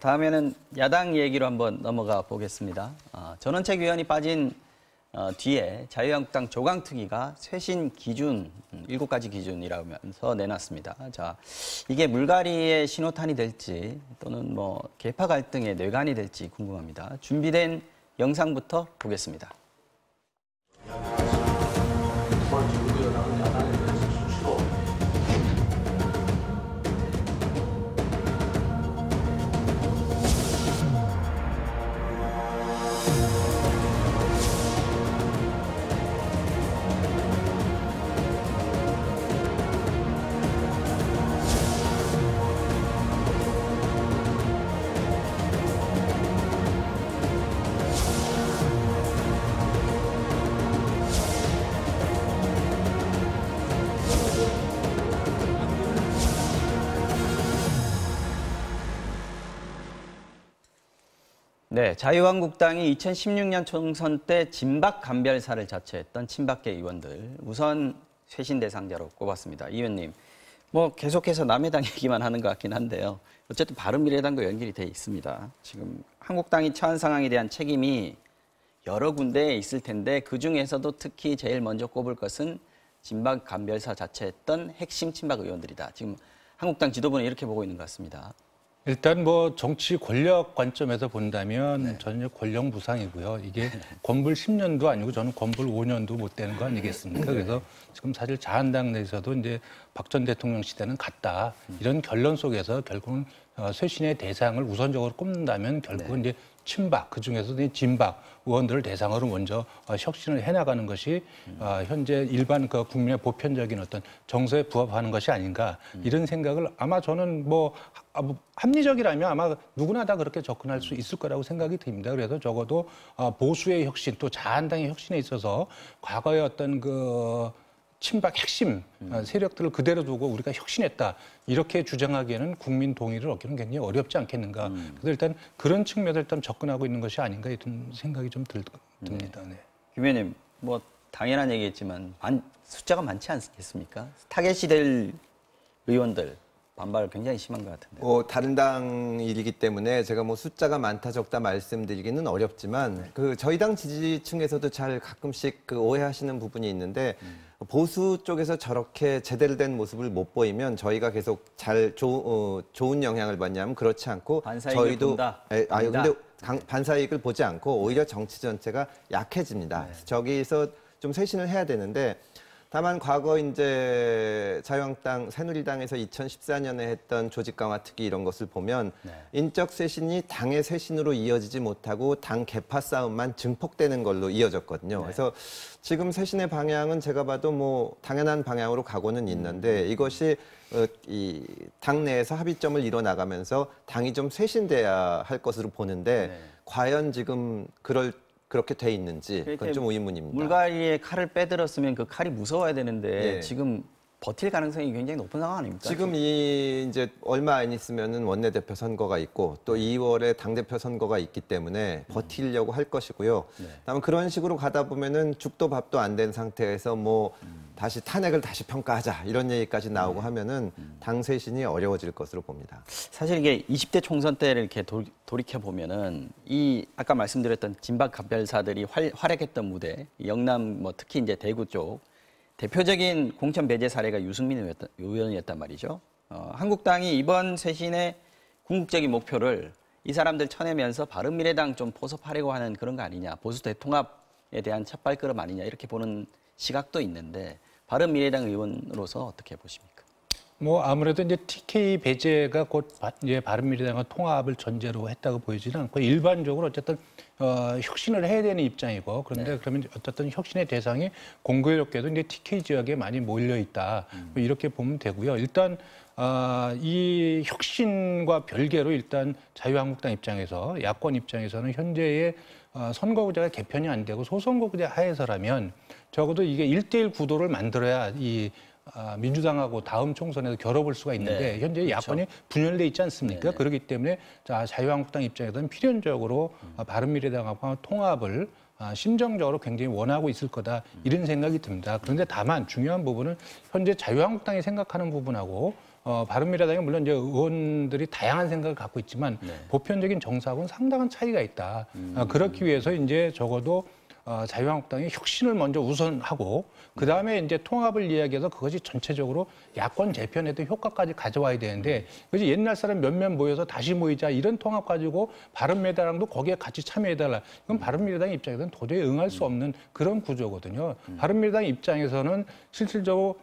다음에는 야당 얘기로 한번 넘어가 보겠습니다. 전원책 위원이 빠진 뒤에 자유한국당 조강특위가 쇄신 기준, 7가지 기준이라면서 내놨습니다. 자, 이게 물갈이의 신호탄이 될지 또는 뭐 계파 갈등의 뇌관이 될지 궁금합니다. 준비된 영상부터 보겠습니다. 네, 자유한국당이 2016년 총선 때 진박 감별사를 자처했던 친박계 의원들 우선 쇄신 대상자로 꼽았습니다. 이 의원님, 뭐 계속해서 남의 당 얘기만 하는 것 같긴 한데요. 어쨌든 바른미래당과 연결이 돼 있습니다. 지금 한국당이 처한 상황에 대한 책임이 여러 군데에 있을 텐데 그중에서도 특히 제일 먼저 꼽을 것은 진박 감별사 자처했던 핵심 친박 의원들이다. 지금 한국당 지도부는 이렇게 보고 있는 것 같습니다. 일단 뭐 정치 권력 관점에서 본다면 저는 권력 무상이고요. 이게 권불 10년도 아니고 저는 권불 5년도 못 되는 거 아니겠습니까? 그래서 지금 사실 자한당 내에서도 이제 박 전 대통령 시대는 갔다. 이런 결론 속에서 결국은 쇄신의 대상을 우선적으로 꼽는다면 결국은 이제 친박, 그중에서도 진박 의원들을 대상으로 먼저 혁신을 해나가는 것이 현재 일반 국민의 보편적인 어떤 정서에 부합하는 것이 아닌가 이런 생각을 아마 저는 뭐 합리적이라면 아마 누구나 다 그렇게 접근할 수 있을 거라고 생각이 듭니다. 그래서 적어도 보수의 혁신 또 자한당의 혁신에 있어서 과거의 어떤 친박 핵심 세력들을 그대로 두고 우리가 혁신했다 이렇게 주장하기에는 국민 동의를 얻기는 굉장히 어렵지 않겠는가. 그래서 일단 그런 측면에서 일단 접근하고 있는 것이 아닌가 이런 생각이 좀 듭니다. 네. 김 의원님, 뭐 당연한 얘기겠지만 숫자가 많지 않겠습니까? 타겟이 될 의원들 반발 굉장히 심한 것 같은데. 다른 당 일이기 때문에 제가 뭐 숫자가 많다 적다 말씀드리기는 어렵지만 저희 당 지지층에서도 잘 가끔씩 오해하시는 부분이 있는데 보수 쪽에서 저렇게 제대로 된 모습을 못 보이면 저희가 계속 좋은 영향을 받냐면 그렇지 않고 저희도 본다. 근데 반사이익을 보지 않고 오히려 정치 전체가 약해집니다. 저기서 좀 쇄신을 해야 되는데 다만 과거 이제 자유한국당, 새누리당에서 2014년에 했던 조직 강화 특위 이런 것을 보면 인적 쇄신이 당의 쇄신으로 이어지지 못하고 당 계파 싸움만 증폭되는 걸로 이어졌거든요. 그래서 지금 쇄신의 방향은 제가 봐도 뭐 당연한 방향으로 가고는 있는데 이것이 이 당 내에서 합의점을 이뤄나가면서 당이 좀 쇄신돼야 할 것으로 보는데 과연 지금 그렇게 돼 있는지 그건 좀 의문입니다. 물갈이에 칼을 빼들었으면 그 칼이 무서워야 되는데 지금 버틸 가능성이 굉장히 높은 상황 아닙니까? 지금 이제 얼마 안 있으면은 원내대표 선거가 있고 또 2월에 당대표 선거가 있기 때문에 버티려고 할 것이고요. 다만 그런 식으로 가다 보면은 죽도 밥도 안 된 상태에서 뭐 다시 탄핵을 다시 평가하자 이런 얘기까지 나오고 하면은 당 쇄신이 어려워질 것으로 봅니다. 사실 이게 20대 총선 때를 이렇게 돌이켜 보면은 이 아까 말씀드렸던 진박 감별사들이 활약했던 무대, 영남 뭐 특히 이제 대구 쪽 대표적인 공천 배제 사례가 유승민 의원이었단 말이죠. 한국당이 이번 쇄신의 궁극적인 목표를 이 사람들 쳐내면서 바른미래당 좀 포섭하려고 하는 그런 거 아니냐. 보수 대통합에 대한 첫발걸음 아니냐 이렇게 보는 시각도 있는데 바른미래당 의원으로서 어떻게 보십니까? 뭐 아무래도 이제 TK 배제가 곧 이제 바른미래당과 통합을 전제로 했다고 보이지는 않고 일반적으로 어쨌든 혁신을 해야 되는 입장이고 그런데 그러면 어쨌든 혁신의 대상이 공교롭게도 이제 TK 지역에 많이 몰려 있다 뭐 이렇게 보면 되고요. 일단 이 혁신과 별개로 일단 자유한국당 입장에서 야권 입장에서는 현재의 선거구제가 개편이 안 되고 소선거구제 하에서라면 적어도 이게 1대1 구도를 만들어야 이 민주당하고 다음 총선에서 겨뤄볼 수가 있는데 현재 야권이 분열돼 있지 않습니까? 그렇기 때문에 자유한국당 입장에서는 필연적으로 바른미래당하고 통합을 심정적으로 굉장히 원하고 있을 거다 이런 생각이 듭니다. 그런데 다만 중요한 부분은 현재 자유한국당이 생각하는 부분하고 바른미래당이 물론 이제 의원들이 다양한 생각을 갖고 있지만 보편적인 정서하고는 상당한 차이가 있다. 그렇기 위해서 이제 적어도 자유한국당이 혁신을 먼저 우선하고 그 다음에 이제 통합을 이야기해서 그것이 전체적으로 야권 재편에도 효과까지 가져와야 되는데 그래서 옛날 사람 몇몇 모여서 다시 모이자 이런 통합 가지고 바른미래당도 거기에 같이 참여해달라. 이건 바른미래당 입장에서는 도저히 응할 수 없는 그런 구조거든요. 바른미래당 입장에서는 실질적으로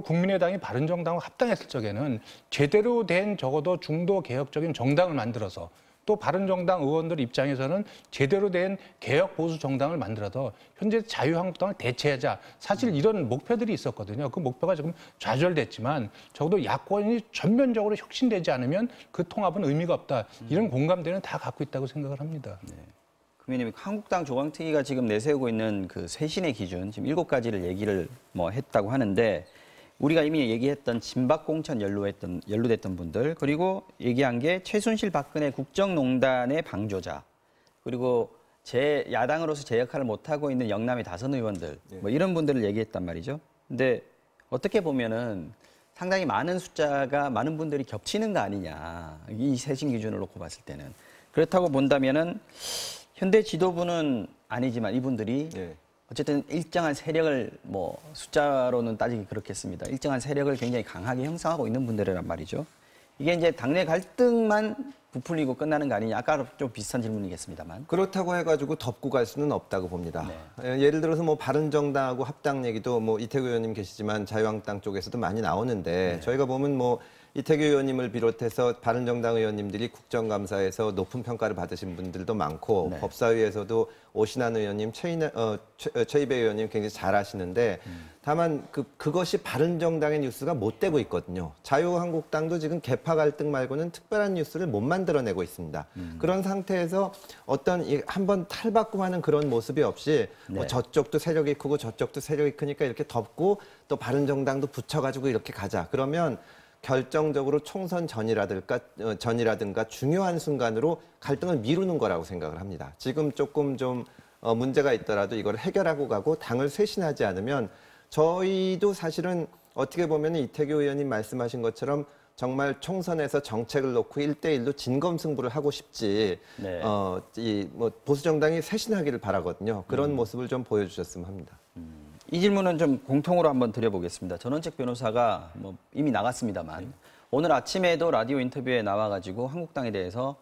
국민의당이 바른정당과 합당했을 적에는 제대로 된 적어도 중도 개혁적인 정당을 만들어서 또 바른정당 의원들 입장에서는 제대로 된 개혁 보수 정당을 만들어서 현재 자유한국당을 대체하자. 사실 이런 목표들이 있었거든요. 그 목표가 지금 좌절됐지만 적어도 야권이 전면적으로 혁신되지 않으면 그 통합은 의미가 없다. 이런 공감대는 다 갖고 있다고 생각을 합니다. 네. 국민의힘 한국당 조광특위가 지금 내세우고 있는 그 쇄신의 기준 지금 7가지를 얘기를 했다고 하는데 우리가 이미 얘기했던 진박공천 연루됐던 분들 그리고 얘기한 게 최순실 박근혜 국정농단의 방조자 그리고 야당으로서 제 역할을 못하고 있는 영남의 다선 의원들 이런 분들을 얘기했단 말이죠. 근데 어떻게 보면은 상당히 많은 숫자가 많은 분들이 겹치는 거 아니냐. 이 쇄신 기준을 놓고 봤을 때는. 그렇다고 본다면은 현대 지도부는 아니지만 이분들이 어쨌든 일정한 세력을 숫자로는 따지기 그렇겠습니다. 일정한 세력을 굉장히 강하게 형성하고 있는 분들이란 말이죠. 이게 이제 당내 갈등만 부풀리고 끝나는 거 아니냐. 아까 좀 비슷한 질문이겠습니다만. 그렇다고 해가지고 덮고 갈 수는 없다고 봅니다. 예를 들어서 바른정당하고 합당 얘기도 이태규 의원님 계시지만 자유한국당 쪽에서도 많이 나오는데 저희가 보면 이태규 의원님을 비롯해서 바른정당 의원님들이 국정감사에서 높은 평가를 받으신 분들도 많고 법사위에서도 오신환 의원님, 최이배 의원님 굉장히 잘하시는데 다만 그것이 바른정당의 뉴스가 못 되고 있거든요. 자유한국당도 지금 계파 갈등 말고는 특별한 뉴스를 못 만들어내고 있습니다. 그런 상태에서 어떤 한번 탈바꿈하는 그런 모습이 없이 저쪽도 세력이 크고 저쪽도 세력이 크니까 이렇게 덮고 또 바른정당도 붙여가지고 이렇게 가자. 그러면 결정적으로 총선 전이라든가 중요한 순간으로 갈등을 미루는 거라고 생각을 합니다. 지금 조금 좀 문제가 있더라도 이걸 해결하고 가고 당을 쇄신하지 않으면 저희도 사실은 어떻게 보면 이태규 의원님 말씀하신 것처럼 정말 총선에서 정책을 놓고 1대1로 진검승부를 하고 싶지 보수 정당이 쇄신하기를 바라거든요. 그런 모습을 좀 보여주셨으면 합니다. 이 질문은 좀 공통으로 한번 드려보겠습니다. 전원책 변호사가 이미 나갔습니다만 오늘 아침에도 라디오 인터뷰에 나와가지고 한국당에 대해서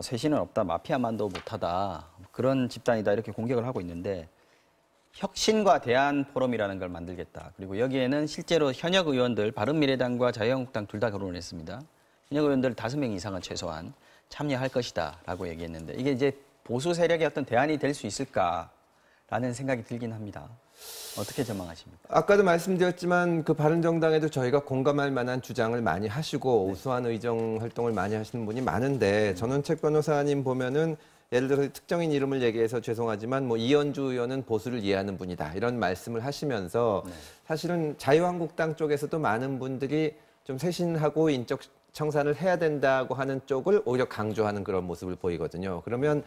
쇄신은 없다, 마피아만도 못하다 그런 집단이다 이렇게 공격을 하고 있는데 혁신과 대안 포럼이라는 걸 만들겠다. 그리고 여기에는 실제로 현역 의원들 바른미래당과 자유한국당 둘 다 거론을 했습니다. 현역 의원들 5명 이상은 최소한 참여할 것이다라고 얘기했는데 이게 이제 보수 세력의 어떤 대안이 될 수 있을까라는 생각이 들긴 합니다. 어떻게 전망하십니까? 아까도 말씀드렸지만 바른정당에도 저희가 공감할 만한 주장을 많이 하시고 우수한 의정 활동을 많이 하시는 분이 많은데 전원책 변호사님 보면은 예를 들어서 특정인 이름을 얘기해서 죄송하지만 이현주 의원은 보수를 이해하는 분이다 이런 말씀을 하시면서 사실은 자유한국당 쪽에서도 많은 분들이 좀 쇄신하고 인적 청산을 해야 된다고 하는 쪽을 오히려 강조하는 그런 모습을 보이거든요. 그러면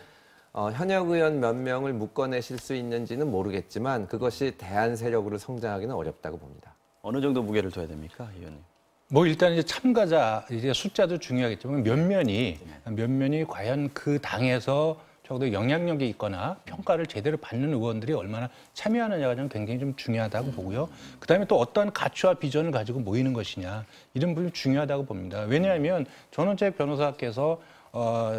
현역 의원 몇 명을 묶어내실 수 있는지는 모르겠지만 그것이 대안 세력으로 성장하기는 어렵다고 봅니다. 어느 정도 무게를 둬야 됩니까, 의원님? 일단 이제 참가자 숫자도 중요하겠지만 몇 면이 과연 그 당에서 적어도 영향력이 있거나 평가를 제대로 받는 의원들이 얼마나 참여하느냐가 저는 굉장히 좀 중요하다고 보고요. 그다음에 또 어떤 가치와 비전을 가지고 모이는 것이냐 이런 부분이 중요하다고 봅니다. 왜냐하면 전원책 변호사께서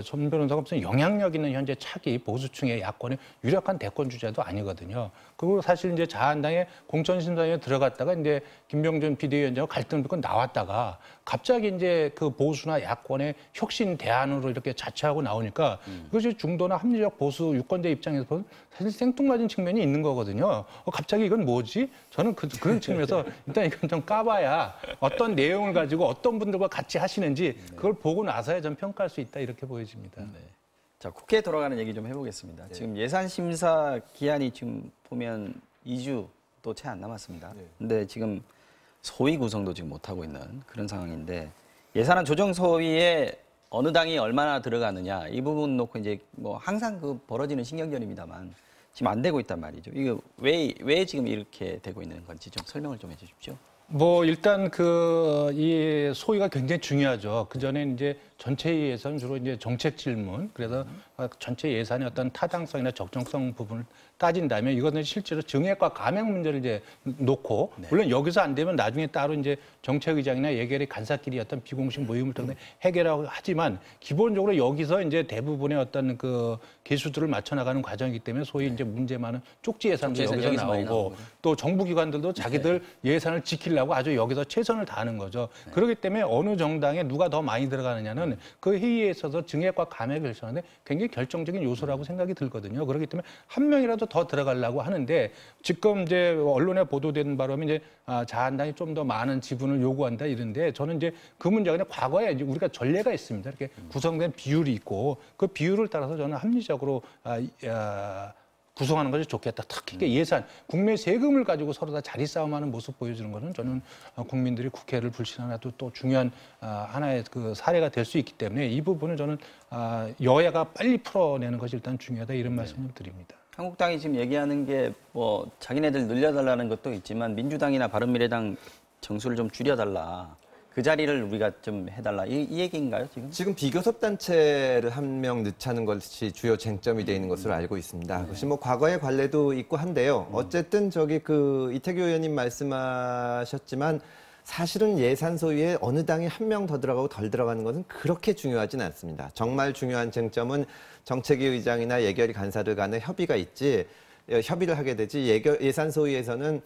전 변호사가 무슨 영향력 있는 현재 차기 보수층의 야권의 유력한 대권 주자도 아니거든요. 그리고 사실 이제 자한당의 공천심사위에 들어갔다가 이제 김병준 비대위원장과 갈등을 빚고 나왔다가 갑자기 이제 그 보수나 야권의 혁신 대안으로 이렇게 자처하고 나오니까 이것이 중도나 합리적 보수 유권자 입장에서 보면 사실 생뚱맞은 측면이 있는 거거든요. 갑자기 이건 뭐지? 저는 그런 측면에서 일단 이건 좀 까봐야 어떤 내용을 가지고 어떤 분들과 같이 하시는지 그걸 보고 나서야 좀 평가할 수 있다 이렇게 보여집니다. 자, 국회에 돌아가는 얘기 좀 해보겠습니다. 지금 예산심사 기한이 지금 보면 2주도 채 안 남았습니다. 근데 지금 소위 구성도 지금 못하고 있는 그런 상황인데 예산안 조정소위에 어느 당이 얼마나 들어가느냐 이 부분 놓고 이제 항상 벌어지는 신경전입니다만 지금 안 되고 있단 말이죠. 이거 왜 지금 이렇게 되고 있는 건지 좀 설명을 좀 해주십시오. 뭐 일단 이 소위가 굉장히 중요하죠. 그 전에 이제 전체 예산 주로 이제 정책 질문, 그래서 전체 예산의 어떤 타당성이나 적정성 부분을 따진다면 이거는 실제로 증액과 감액 문제를 이제 놓고 물론 여기서 안 되면 나중에 따로 이제 정책의장이나 예결위 간사끼리 어떤 비공식 모임을 통해 해결하고 하지만 기본적으로 여기서 이제 대부분의 어떤 그 개수들을 맞춰 나가는 과정이기 때문에 소위 이제 문제 많은 쪽지 예산도 여기서 나오고 또 정부 기관들도 자기들 예산을 지키려고 아주 여기서 최선을 다하는 거죠. 그렇기 때문에 어느 정당에 누가 더 많이 들어가느냐는 그 회의에 있어서 증액과 감액을 결정하는데 굉장히 결정적인 요소라고 생각이 들거든요. 그렇기 때문에 한 명이라도 더 들어가려고 하는데 지금 이제 언론에 보도된 바로는 이제 자한당이 좀 더 많은 지분을 요구한다 이런데 저는 이제 그 문제가 아니라 과거에 이제 우리가 전례가 있습니다. 이렇게 구성된 비율이 있고 그 비율을 따라서 저는 합리적으로 구성하는 것이 좋겠다. 특히 예산, 국민의 세금을 가지고 서로 다 자리 싸움하는 모습 보여주는 것은 저는 국민들이 국회를 불신하나도 또 중요한 하나의 그 사례가 될 수 있기 때문에 이 부분은 저는 여야가 빨리 풀어내는 것이 일단 중요하다 이런 말씀을 드립니다. 한국당이 지금 얘기하는 게 뭐 자기네들 늘려달라는 것도 있지만 민주당이나 바른미래당 정수를 좀 줄여달라. 그 자리를 우리가 좀 해달라. 이 얘기인가요, 지금? 지금 비교섭단체를 한 명 넣자는 것이 주요 쟁점이 되어 있는 것으로 알고 있습니다. 그것이 뭐 과거의 관례도 있고 한데요. 어쨌든 이태규 의원님 말씀하셨지만 사실은 예산 소위에 어느 당이 한 명 더 들어가고 덜 들어가는 것은 그렇게 중요하지는 않습니다. 정말 중요한 쟁점은 정책위 의장이나 예결위 간사들 간의 협의가 있지, 협의를 하게 되지 예산 소위에서는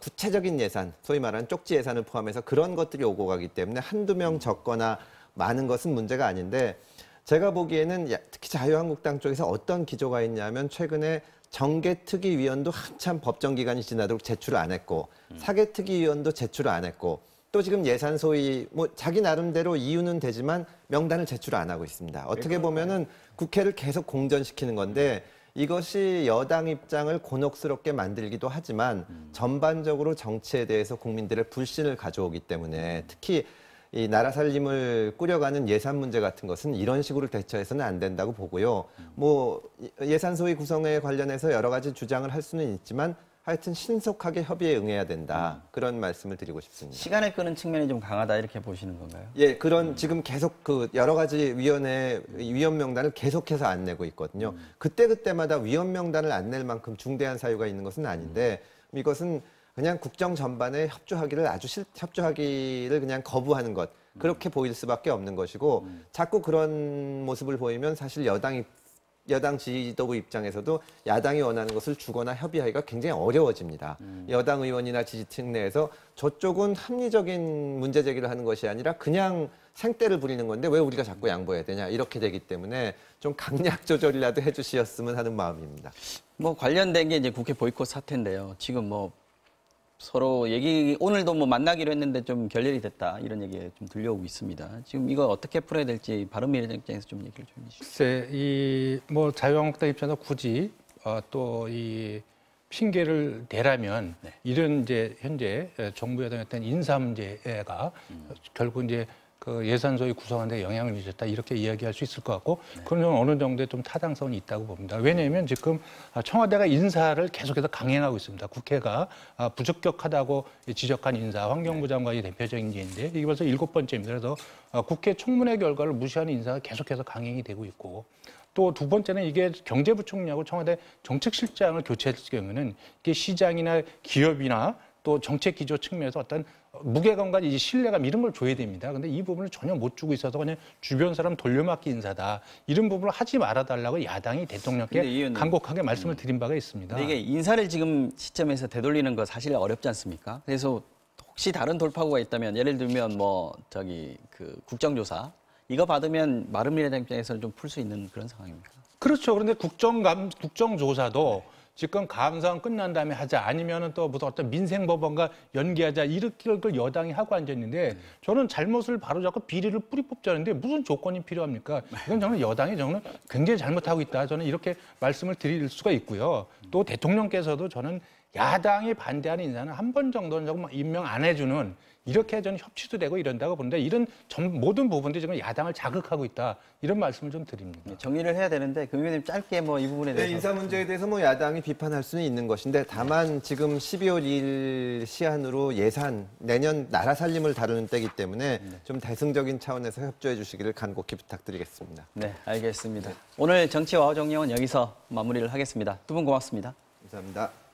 구체적인 예산, 소위 말하는 쪽지 예산을 포함해서 그런 것들이 오고 가기 때문에 한두 명 적거나 많은 것은 문제가 아닌데 제가 보기에는 특히 자유한국당 쪽에서 어떤 기조가 있냐면 최근에 정개특위위원도 한참 법정 기간이 지나도록 제출을 안 했고 사개특위위원도 제출을 안 했고 또 지금 예산 소위 뭐 자기 나름대로 이유는 되지만 명단을 제출 안 하고 있습니다. 어떻게 보면은 국회를 계속 공전시키는 건데 이것이 여당 입장을 곤혹스럽게 만들기도 하지만 전반적으로 정치에 대해서 국민들의 불신을 가져오기 때문에 특히 이 나라 살림을 꾸려가는 예산 문제 같은 것은 이런 식으로 대처해서는 안 된다고 보고요. 뭐 예산 소위 구성에 관련해서 여러 가지 주장을 할 수는 있지만 하여튼 신속하게 협의에 응해야 된다. 그런 말씀을 드리고 싶습니다. 시간을 끄는 측면이 좀 강하다 이렇게 보시는 건가요? 예, 지금 계속 여러 가지 위원 명단을 계속해서 안 내고 있거든요. 그때마다 위원 명단을 안 낼 만큼 중대한 사유가 있는 것은 아닌데 이것은 그냥 국정 전반에 협조하기를 그냥 거부하는 것. 그렇게 보일 수밖에 없는 것이고 자꾸 그런 모습을 보이면 사실 여당 지도부 입장에서도 야당이 원하는 것을 주거나 협의하기가 굉장히 어려워집니다. 여당 의원이나 지지층 내에서 저쪽은 합리적인 문제 제기를 하는 것이 아니라 그냥 생떼를 부리는 건데 왜 우리가 자꾸 양보해야 되냐 이렇게 되기 때문에 좀 강약 조절이라도 해주셨으면 하는 마음입니다. 뭐 관련된 게 이제 국회 보이콧 사태인데요. 지금 뭐 서로 오늘도 뭐 만나기로 했는데 좀 결렬이 됐다 이런 얘기 좀 들려오고 있습니다. 지금 이거 어떻게 풀어야 될지 바른미래당 입장에서 좀 얘기를 좀 해주시죠. 글쎄, 뭐 자유한국당 입장에서 굳이 또 이 핑계를 대라면 이런 이제 현재 정부 여당의 어떤 인사 문제가 결국 이제 그 예산 소위 구성하는 데 영향을 미쳤다 이렇게 이야기할 수 있을 것 같고 그건 어느 정도의 좀 타당성이 있다고 봅니다. 왜냐하면 지금 청와대가 인사를 계속해서 강행하고 있습니다. 국회가 부적격하다고 지적한 인사, 환경부 장관이 대표적인 예인데 이게 벌써 7번째입니다. 그래서 국회 청문회 결과를 무시하는 인사가 계속해서 강행이 되고 있고 또 두 번째는 이게 경제부총리하고 청와대 정책실장을 교체했을 경우에는 이게 시장이나 기업이나 또 정책 기조 측면에서 어떤 무게감과 이제 신뢰감 이런 걸 줘야 됩니다. 근데 이 부분을 전혀 못 주고 있어서 그냥 주변 사람 돌려막기 인사다. 이런 부분을 하지 말아달라고 야당이 대통령께 간곡하게 말씀을 드린 바가 있습니다. 근데 이게 인사를 지금 시점에서 되돌리는 거 사실 어렵지 않습니까? 그래서 혹시 다른 돌파구가 있다면 예를 들면 국정조사 이거 받으면 바른미래당 입장에서는 좀 풀 수 있는 그런 상황입니까? 그렇죠. 그런데 국정조사도 지금 감사원 끝난 다음에 하자 아니면은 또 무슨 어떤 민생법원과 연계하자 이렇게 걸 여당이 하고 앉았는데 저는 잘못을 바로잡고 비리를 뿌리 뽑자는데 무슨 조건이 필요합니까? 이건 저는 여당이 굉장히 잘못하고 있다. 저는 이렇게 말씀을 드릴 수가 있고요. 또 대통령께서도 저는 야당이 반대하는 인사는 한 번 정도는 조금 임명 안 해주는 이렇게 저는 협치도 되고 이런다고 보는데 이런 모든 부분들이 지금 야당을 자극하고 있다 이런 말씀을 좀 드립니다. 정리를 해야 되는데 금 의원님 짧게 뭐 이 부분에 대해서 인사 문제에 대해서 뭐 야당이 비판할 수는 있는 것인데 다만 지금 12월 2일 시한으로 예산 내년 나라 살림을 다루는 때이기 때문에 좀 대승적인 차원에서 협조해 주시기를 간곡히 부탁드리겠습니다. 네, 알겠습니다. 오늘 정치 와우 정리원 여기서 마무리를 하겠습니다. 두 분 고맙습니다. 감사합니다.